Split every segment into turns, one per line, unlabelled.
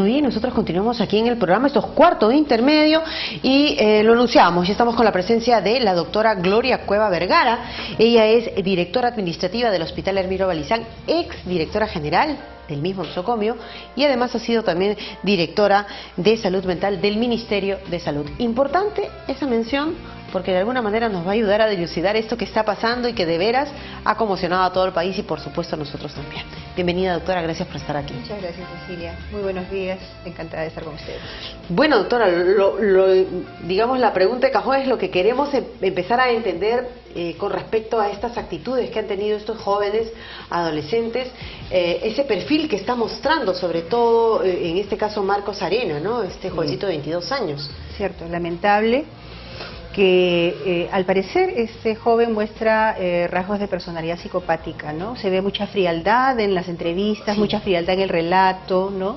Hoy nosotros continuamos aquí en el programa, esto es cuarto de intermedio y lo anunciamos, ya estamos con la presencia de la doctora Gloria Cueva Vergara. Ella es directora administrativa del Hospital Hermiro Balizán, ex directora general del mismo nosocomio y además ha sido también directora de salud mental del Ministerio de Salud. Importante esa mención porque de alguna manera nos va a ayudar a dilucidar esto que está pasando y que de veras ha conmocionado a todo el país y por supuesto a nosotros también. Bienvenida, doctora, gracias por estar aquí.
Muchas gracias, Cecilia. Muy buenos días, encantada de estar con ustedes.
Bueno, doctora, digamos la pregunta de cajón es lo que queremos empezar a entender con respecto a estas actitudes que han tenido estos jóvenes, adolescentes, ese perfil que está mostrando, sobre todo en este caso Marcos Arena, ¿no? Este jovencito de 22 años.
Cierto, lamentable que al parecer este joven muestra rasgos de personalidad psicopática, ¿no? Se ve mucha frialdad en las entrevistas, sí, mucha frialdad en el relato, ¿no?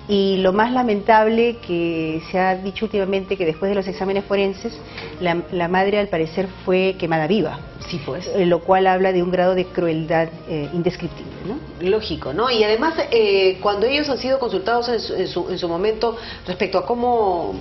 Y lo más lamentable que se ha dicho últimamente que después de los exámenes forenses, la madre al parecer fue quemada viva.
Sí, pues.
Lo cual habla de un grado de crueldad indescriptible, ¿no?
Lógico, ¿no? Y además, cuando ellos han sido consultados en su momento respecto a cómo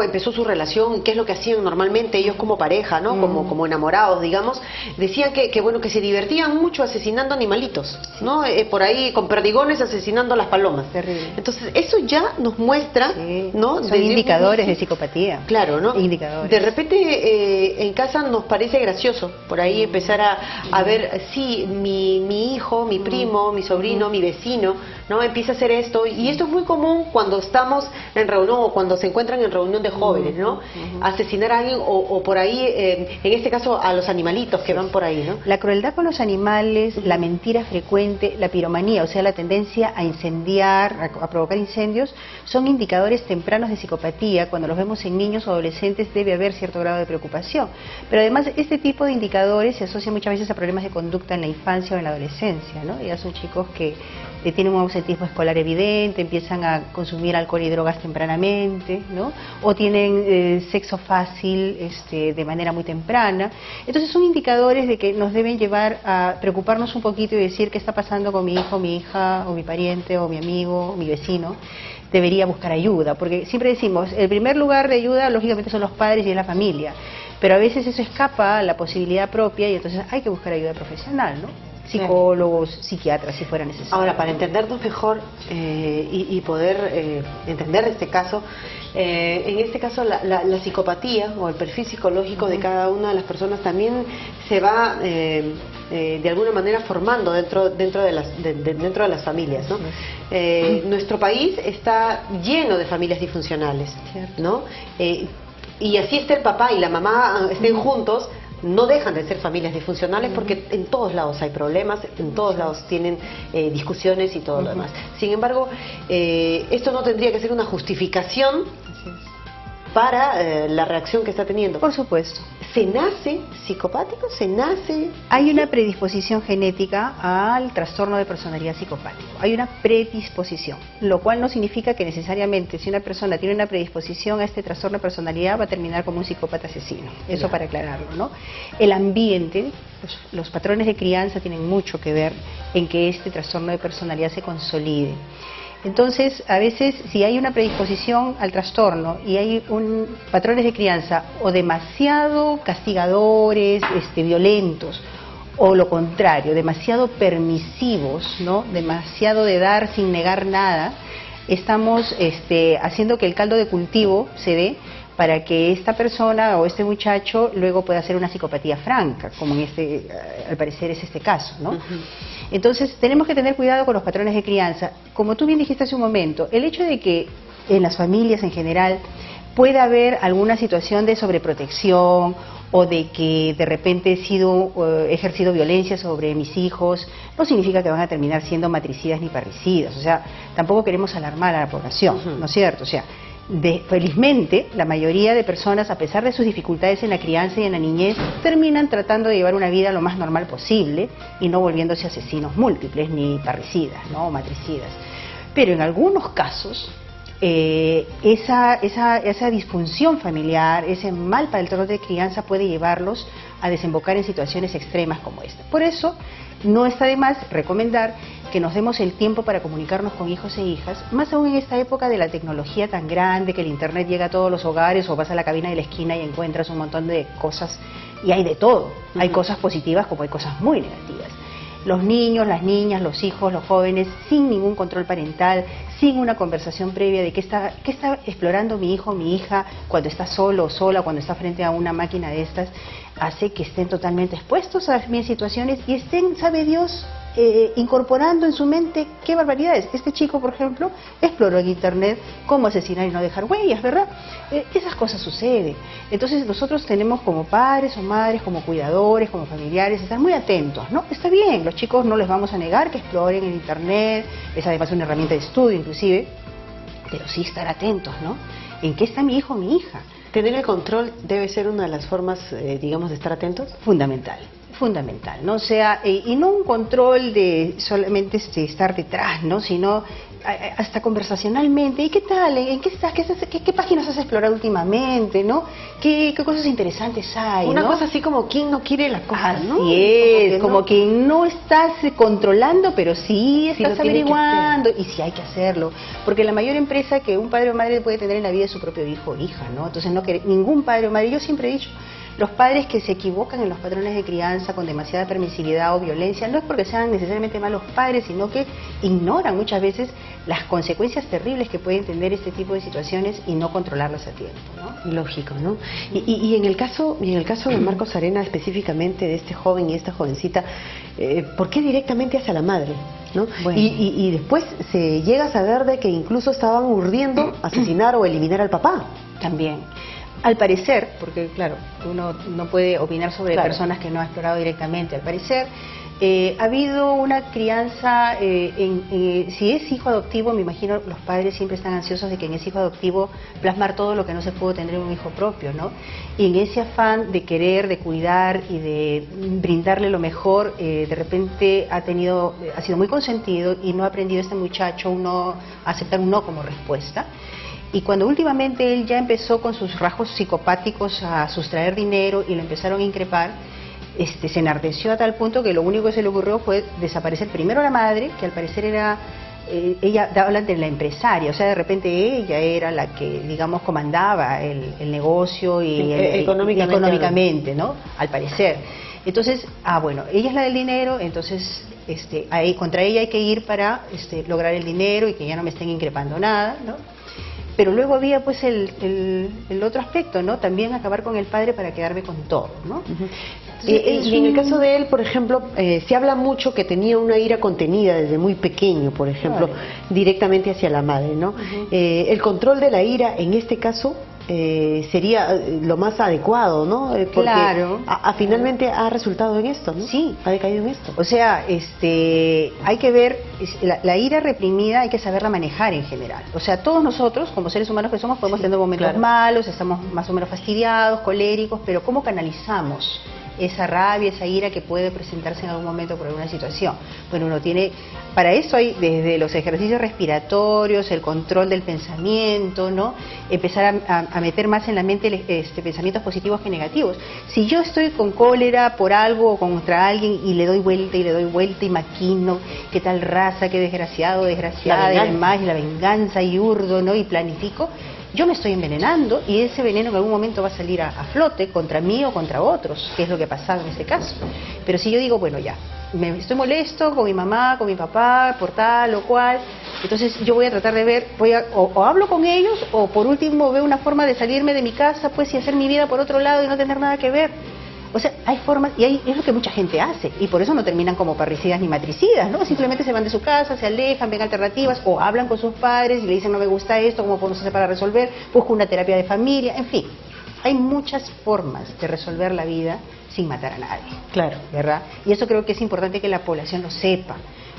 empezó su relación, qué es lo que hacían normalmente ellos como pareja, ¿no? Como enamorados, digamos, decían que bueno, que se divertían mucho asesinando animalitos, sí, ¿no? Por ahí con perdigones asesinando a las palomas.
Terrible.
Entonces, eso ya nos muestra, sí, ¿no?
Son indicadores de psicopatía.
Claro, ¿no?
Indicadores.
De repente, en casa nos parece gracioso por ahí empezar a ver, sí, mi hijo, mi primo, mi sobrino, mi vecino, ¿no? Empieza a hacer esto, y esto es muy común cuando estamos en reunión o cuando se encuentran en reunión de jóvenes, ¿no? Asesinar a alguien o por ahí, en este caso, a los animalitos que van por ahí, ¿no?
La crueldad con los animales, la mentira frecuente, la piromanía, o sea, la tendencia a incendiar, a provocar incendios, son indicadores tempranos de psicopatía. Cuando los vemos en niños o adolescentes debe haber cierto grado de preocupación. Pero además, este tipo de indicadores se asocian muchas veces a problemas de conducta en la infancia o en la adolescencia, ¿no? Ya son chicos que tienen un ausentismo escolar evidente, empiezan a consumir alcohol y drogas tempranamente, ¿no? O tienen sexo fácil de manera muy temprana. Entonces son indicadores de que nos deben llevar a preocuparnos un poquito y decir qué está pasando con mi hijo, mi hija, o mi pariente, o mi amigo, o mi vecino. Debería buscar ayuda, porque siempre decimos, el primer lugar de ayuda lógicamente son los padres y es la familia, pero a veces eso escapa a la posibilidad propia y entonces hay que buscar ayuda profesional, ¿no? Psicólogos, psiquiatras, si fuera necesario.
Ahora, para entendernos mejor y poder entender este caso, en este caso la psicopatía o el perfil psicológico de cada una de las personas también se va de alguna manera formando dentro de las familias, ¿no? Nuestro país está lleno de familias disfuncionales, ¿no? Y así está el papá y la mamá estén juntos, no dejan de ser familias disfuncionales porque en todos lados hay problemas, en todos lados tienen discusiones y todo lo demás. Sin embargo, esto no tendría que ser una justificación para la reacción que está teniendo.
Por supuesto.
¿Se nace psicopático? ¿Se nace...?
Hay una predisposición genética al trastorno de personalidad psicopático. Hay una predisposición, lo cual no significa que necesariamente si una persona tiene una predisposición a este trastorno de personalidad va a terminar como un psicópata asesino. Eso para aclararlo, ¿no? El ambiente, los patrones de crianza tienen mucho que ver en que este trastorno de personalidad se consolide. Entonces, a veces, si hay una predisposición al trastorno y hay patrones de crianza o demasiado castigadores, violentos, o lo contrario, demasiado permisivos, ¿no? Demasiado de dar sin negar nada, estamos haciendo que el caldo de cultivo se dé para que esta persona o este muchacho luego pueda hacer una psicopatía franca, como al parecer es este caso, ¿no? Entonces tenemos que tener cuidado con los patrones de crianza. Como tú bien dijiste hace un momento, el hecho de que en las familias en general pueda haber alguna situación de sobreprotección o de que de repente he ejercido violencia sobre mis hijos, no significa que van a terminar siendo matricidas ni parricidas. O sea, tampoco queremos alarmar a la población, ¿no es cierto? O sea, felizmente, la mayoría de personas, a pesar de sus dificultades en la crianza y en la niñez, terminan tratando de llevar una vida lo más normal posible y no volviéndose asesinos múltiples ni parricidas, ¿no? O matricidas. Pero en algunos casos, esa disfunción familiar, ese mal patrón de crianza puede llevarlos a desembocar en situaciones extremas como esta. Por eso, no está de más recomendar que nos demos el tiempo para comunicarnos con hijos e hijas, más aún en esta época de la tecnología tan grande, que el internet llega a todos los hogares, o vas a la cabina de la esquina y encuentras un montón de cosas, y hay de todo. Hay cosas positivas como hay cosas muy negativas. Los niños, las niñas, los hijos, los jóvenes, sin ningún control parental, sin una conversación previa de qué está explorando mi hijo o mi hija cuando está solo o sola, cuando está frente a una máquina de estas, hace que estén totalmente expuestos a las mismas situaciones y estén, sabe Dios, incorporando en su mente qué barbaridades. Este chico, por ejemplo, exploró en internet cómo asesinar y no dejar huellas, ¿verdad? Esas cosas suceden. Entonces nosotros tenemos como padres o madres, como cuidadores, como familiares, estar muy atentos, ¿no? Está bien, los chicos no les vamos a negar que exploren en internet, es además una herramienta de estudio inclusive, pero sí estar atentos, ¿no? ¿En qué está mi hijo o mi hija?
¿Tener el control debe ser una de las formas, digamos, de estar atentos?
Fundamental, ¿no? O sea, y no un control de solamente estar detrás, ¿no? Sino hasta conversacionalmente. ¿Y qué tal? ¿En qué estás? ¿Qué páginas has explorado últimamente, no? ¿Qué cosas interesantes hay,
Una
¿no?
cosa así como quien no quiere las cosas, ¿no?
Así es, como que no estás controlando, pero sí estás averiguando, y sí hay que hacerlo. Porque la mayor empresa que un padre o madre puede tener en la vida es su propio hijo o hija, ¿no? Entonces ningún padre o madre, yo siempre he dicho, los padres que se equivocan en los patrones de crianza con demasiada permisividad o violencia, no es porque sean necesariamente malos padres, sino que ignoran muchas veces las consecuencias terribles que pueden tener este tipo de situaciones y no controlarlas a tiempo, ¿no?
Lógico, ¿no? Y en el caso de Marcos Arena, específicamente de este joven y esta jovencita, ¿por qué directamente hacia la madre? ¿No?
Bueno.
Y después se llega a saber de que incluso estaban urdiendo asesinar o eliminar al papá.
También. Al parecer, porque claro, uno no puede opinar sobre personas que no ha explorado directamente, al parecer ha habido una crianza, si es hijo adoptivo, me imagino los padres siempre están ansiosos de que en ese hijo adoptivo plasmar todo lo que no se pudo tener en un hijo propio, ¿no? Y en ese afán de querer, de cuidar y de brindarle lo mejor, de repente ha sido muy consentido y no ha aprendido este muchacho a aceptar un no como respuesta. Y cuando últimamente él ya empezó con sus rasgos psicopáticos a sustraer dinero y lo empezaron a increpar, se enardeció a tal punto que lo único que se le ocurrió fue desaparecer primero a la madre, que al parecer era, ella hablan de la empresaria, o sea, de repente ella era la que, digamos, comandaba el negocio y económicamente, ¿no? Al parecer. Entonces, bueno, ella es la del dinero, entonces contra ella hay que ir para lograr el dinero y que ya no me estén increpando nada, ¿no? Pero luego había pues el otro aspecto, ¿no? También acabar con el padre para quedarme con todo, ¿no?
Y en el caso de él, por ejemplo, se habla mucho que tenía una ira contenida desde muy pequeño, por ejemplo, directamente hacia la madre, ¿no? El control de la ira, en este caso, sería lo más adecuado, ¿no? Porque
claro.
Finalmente ha resultado en esto, ¿no?
Sí.
Ha decaído en esto.
O sea, hay que ver, la ira reprimida hay que saberla manejar en general. O sea, todos nosotros, como seres humanos que somos, podemos tener momentos malos, estamos más o menos fastidiados, coléricos, pero ¿cómo canalizamos esa rabia, esa ira que puede presentarse en algún momento por alguna situación? Bueno, para eso hay desde los ejercicios respiratorios, el control del pensamiento, ¿no? Empezar a meter más en la mente pensamientos positivos que negativos. Si yo estoy con cólera por algo o contra alguien y le doy vuelta y maquino, qué tal raza, qué desgraciado, desgraciada, y además la venganza y urdo, ¿no? Y planifico, yo me estoy envenenando y ese veneno en algún momento va a salir a flote contra mí o contra otros, que es lo que ha pasado en este caso. Pero si yo digo, bueno, ya, estoy molesto con mi mamá, con mi papá, por tal o cual, entonces yo voy a tratar de ver, o hablo con ellos, o por último veo una forma de salirme de mi casa, pues, y hacer mi vida por otro lado y no tener nada que ver. O sea, hay formas, y es lo que mucha gente hace, y por eso no terminan como parricidas ni matricidas, ¿no? Simplemente se van de su casa, se alejan, ven alternativas, o hablan con sus padres y le dicen no me gusta esto, ¿cómo podemos hacer para resolver? Busco una terapia de familia, en fin. Hay muchas formas de resolver la vida sin matar a nadie.
Claro.
¿Verdad? Y eso creo que es importante que la población lo sepa,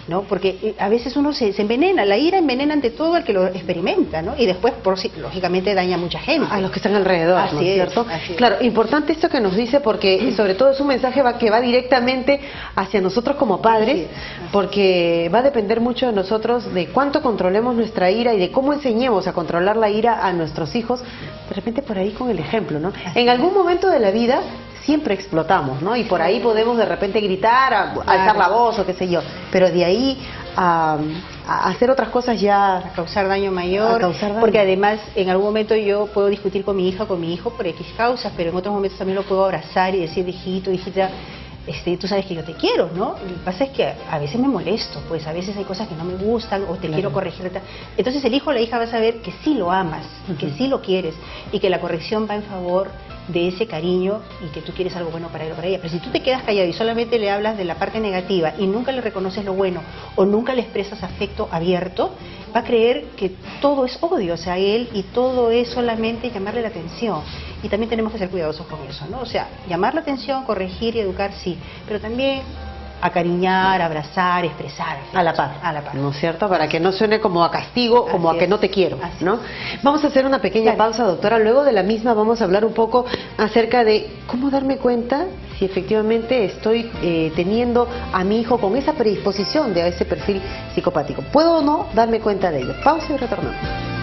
¿no? Porque a veces uno se envenena, la ira envenena ante todo al que lo experimenta, ¿no? Y después, lógicamente, daña a mucha gente.
A los que están alrededor,
así
¿no es cierto?
Así
claro, importante esto que nos dice, porque sobre todo es un mensaje que va directamente hacia nosotros como padres, porque va a depender mucho de nosotros de cuánto controlemos nuestra ira y de cómo enseñemos a controlar la ira a nuestros hijos, de repente por ahí con el ejemplo, ¿no? En algún momento de la vida siempre explotamos, ¿no? Y por ahí podemos de repente gritar, alzar la voz o qué sé yo, pero de ahí a hacer otras cosas ya...
A causar daño mayor,
A causar daño.
porque además en algún momento yo puedo discutir con mi hija o con mi hijo por X causas, pero en otros momentos también lo puedo abrazar y decir, hijito, hijita, tú sabes que yo te quiero, ¿no? Lo que pasa es que a veces me molesto, pues a veces hay cosas que no me gustan o te quiero corregir. Entonces el hijo o la hija va a saber que sí lo amas, que sí lo quieres y que la corrección va en favor de ese cariño y que tú quieres algo bueno para él o para ella. Pero si tú te quedas callado y solamente le hablas de la parte negativa y nunca le reconoces lo bueno o nunca le expresas afecto abierto, va a creer que todo es odio hacia él y todo es solamente llamarle la atención. Y también tenemos que ser cuidadosos con eso, ¿no? O sea, llamar la atención, corregir y educar, sí, pero también acariñar, abrazar, expresar.
A la par.
A la par.
¿No es cierto? Para que no suene como a castigo, como
Así
a que
es.
no te quiero,
Así
¿no? Vamos a hacer una pequeña pausa, doctora. Luego de la misma vamos a hablar un poco acerca de cómo darme cuenta si efectivamente estoy teniendo a mi hijo con esa predisposición de ese perfil psicopático. ¿Puedo o no darme cuenta de ello? Pausa y retornamos.